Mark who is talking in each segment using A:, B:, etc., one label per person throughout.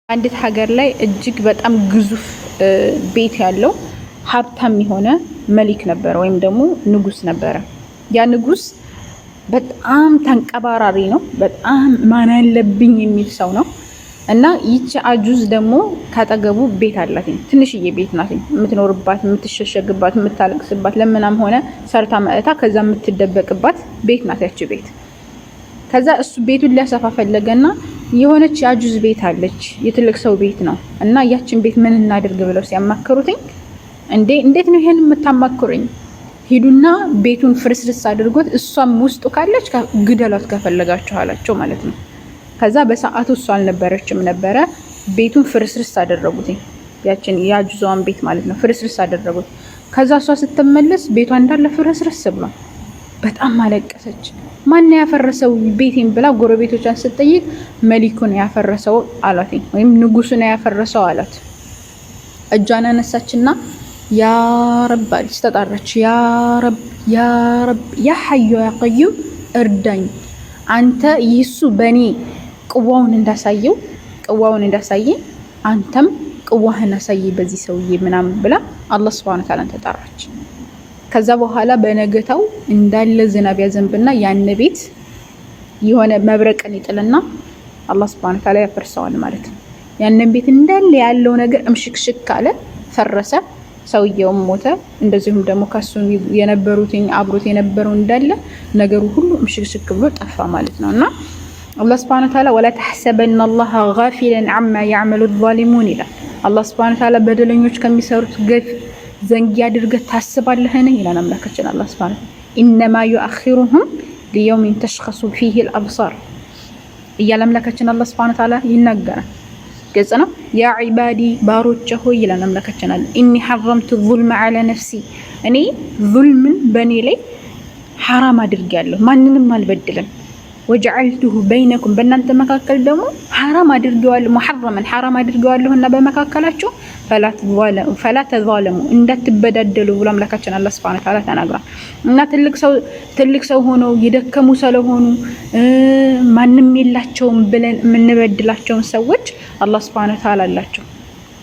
A: አንዲት ሀገር ላይ እጅግ በጣም ግዙፍ ቤት ያለው ሀብታም የሆነ መሊክ ነበረ ወይም ደግሞ ንጉስ ነበረ። ያ ንጉስ በጣም ተንቀባራሪ ነው። በጣም ማን ያለብኝ የሚል ሰው ነው። እና ይቺ አጁዝ ደግሞ ካጠገቡ ቤት አላት። ትንሽዬ ቤት ናት። የምትኖርባት፣ የምትሸሸግባት፣ የምታለቅስባት ለምናም ሆነ ሰርታ መእታ ከዛ የምትደበቅባት ቤት ናት ያቺ ቤት። ከዛ እሱ ቤቱን ሊያሰፋ ፈለገና የሆነች የአጁዝ ቤት አለች፣ የትልቅ ሰው ቤት ነው እና ያችን ቤት ምን እናድርግ ብለው ሲያማክሩትኝ እንዴት ነው ይሄን የምታማክሩኝ? ሂዱና ቤቱን ፍርስርስ አድርጎት እሷም ውስጡ ካለች ግደሏት ከፈለጋችሁ አላቸው ማለት ነው። ከዛ በሰዓቱ እሷ አልነበረችም ነበረ። ቤቱን ፍርስርስ አደረጉት፣ ያችን የአጁዟን ቤት ማለት ነው ፍርስርስ አደረጉት። ከዛ እሷ ስትመለስ ቤቷ እንዳለ ፍርስርስ ብሏል። በጣም አለቀሰች። ማን ያፈረሰው ቤቴን ብላ ጎረቤቶቿን ስትጠይቅ መሊኩን ያፈረሰው አላት፣ ወይም ንጉሱን ያፈረሰው አላት። እጇን አነሳችና ያ ረብ አለች፣ ተጣራች። ያ ረብ ያ ረብ ያ ሐዩ ያ ቀዩም እርዳኝ፣ አንተ ይሱ በኔ ቅዋውን እንዳሳየ አንተም ቅዋህን አሳይ በዚህ ሰውዬ ምናምን ብላ አላህ Subhanahu Wa Ta'ala ተጣራች። ከዛ በኋላ በነገታው እንዳለ ዝናብ ያዘንብና ያን ቤት የሆነ መብረቅን ይጥልና አላህ Subhanahu Wa Ta'ala ያፈርሰዋል ማለት ነው። ያንን ቤት እንዳለ ያለው ነገር እምሽክሽክ ካለ ፈረሰ። ሰውየውም ሞተ። እንደዚሁም ደግሞ ከሱ የነበሩትኝ አብሮት የነበረው እንዳለ ነገሩ ሁሉ እምሽክሽክ ብሎ ጠፋ ማለት ነውና አላህ Subhanahu Wa Ta'ala ወላ ተحسبن الله غافلا عما يعمل الظالمون ይላል። አላህ Subhanahu Wa Ta'ala በደለኞች ከሚሰሩት ግፍ ዘንጊ አድርገህ ታስባለህን ይላል አምላካችን አላህ Subhanahu Wa Ta'ala። انما يؤخرهم ليوم تشخص فيه الابصار እያለ አምላካችን አላህ Subhanahu Wa Ta'ala ይናገራል። ገጽ ነው። ያ ዒባዲ ባሮቼ ሆይ ይላል አምላካችን አላህ ኢኒ ሐረምቱ الظلم على نفسي እኔ ዙልምን በኔ ላይ ሐራም አድርጌያለሁ፣ ማንንም አልበድልም። ወጀዐልቱሁ በይነኩም በእናንተ መካከል ደግሞ ሐራም አድርጌዋለሁ፣ ሙሐረመን ሐራም አድርጌዋለሁና በመካከላችሁ ፈላ ተዛለሙ እንዳትበዳደሉ ብሎ አምላካችን አላህ Subhanahu Wa Ta'ala ተናግሯል። እና ትልቅ ሰው ሆነው የደከሙ ስለሆኑ ማንም የላቸውም ብለን የምንበድላቸውን ሰዎች አላህ Subhanahu Wa Ta'ala አላቸው።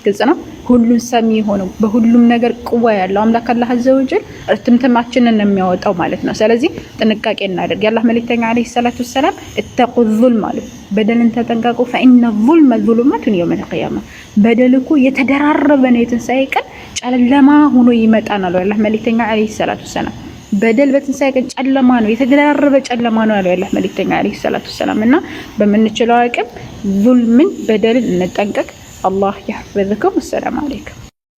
A: ግልጽ ነው። ሁሉን ሰሚ ሆነው በሁሉም ነገር ቅዋ ያለው አምላክ አላህ Azza wa Jal ትምትማችንን የሚያወጣው ማለት ነው። ስለዚህ ጥንቃቄ እናድርግ። የአላህ መልእክተኛ አለይሂ ሰላቱ ወሰላም እተቁ ዙልም ማለት በደልን ተጠንቀቁ فإن الظلم ظلمات يوم القيامة በደልኩ የተደራረበ ነው የትንሳኤ ቀን ጨለማ ሆኖ ይመጣናል። የአላህ መልእክተኛ አለይሂ ሰላቱ ወሰላም በደል በትንሳኤ ቀን ጨለማ ነው፣ የተደራረበ ጨለማ ነው ያለው የአላህ መልእክተኛ አለይሂ ሰላቱ ወሰላም። እና በምንችለው አቅም ዙልምን በደልን እንጠንቀቅ። الله يحفظكم والسلام عليكم.